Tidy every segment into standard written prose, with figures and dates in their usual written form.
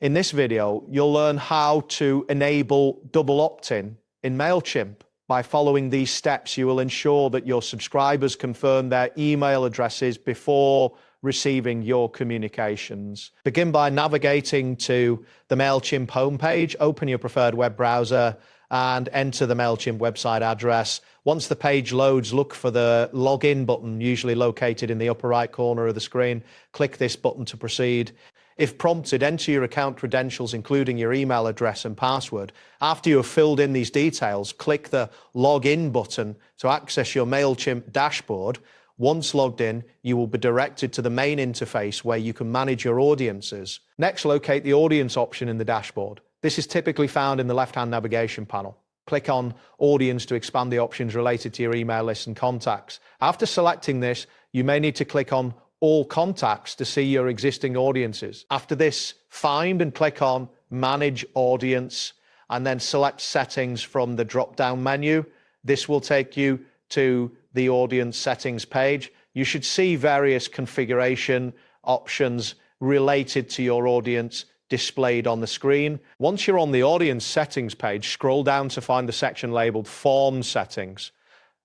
In this video, you'll learn how to enable double opt-in in Mailchimp. By following these steps, you will ensure that your subscribers confirm their email addresses before receiving your communications. Begin by navigating to the Mailchimp homepage, open your preferred web browser, and enter the Mailchimp website address. Once the page loads, look for the login button, usually located in the upper right corner of the screen. Click this button to proceed. If prompted, enter your account credentials, including your email address and password. After you have filled in these details, click the Login button to access your Mailchimp dashboard. Once logged in, you will be directed to the main interface where you can manage your audiences. Next, locate the audience option in the dashboard. This is typically found in the left-hand navigation panel. Click on Audience to expand the options related to your email list and contacts. After selecting this, you may need to click on All Contacts to see your existing audiences. After this, find and click on Manage Audience, and then select Settings from the drop-down menu. This will take you to the audience settings page. You should see various configuration options related to your audience displayed on the screen. Once you're on the audience settings page, scroll down to find the section labeled Form Settings.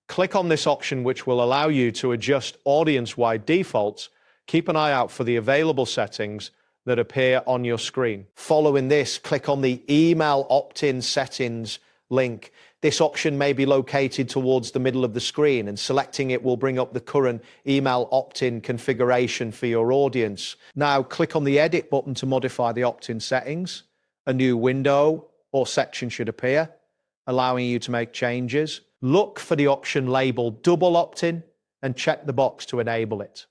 Click on this option, which will allow you to adjust audience-wide defaults. Keep an eye out for the available settings that appear on your screen. Following this, click on the Email Opt-in Settings link. This option may be located towards the middle of the screen, and selecting it will bring up the current email opt-in configuration for your audience. Now, click on the Edit button to modify the opt-in settings. A new window or section should appear, allowing you to make changes. Look for the option labeled Double Opt-in and check the box to enable it.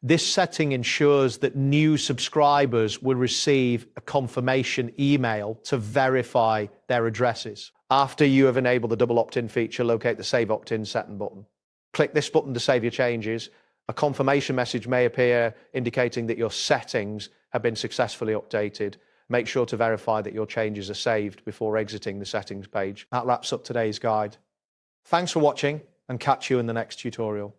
This setting ensures that new subscribers will receive a confirmation email to verify their addresses. After you have enabled the double opt-in feature, locate the Save Opt-in Setting button. Click this button to save your changes. A confirmation message may appear indicating that your settings have been successfully updated. Make sure to verify that your changes are saved before exiting the settings page. That wraps up today's guide. Thanks for watching, and catch you in the next tutorial.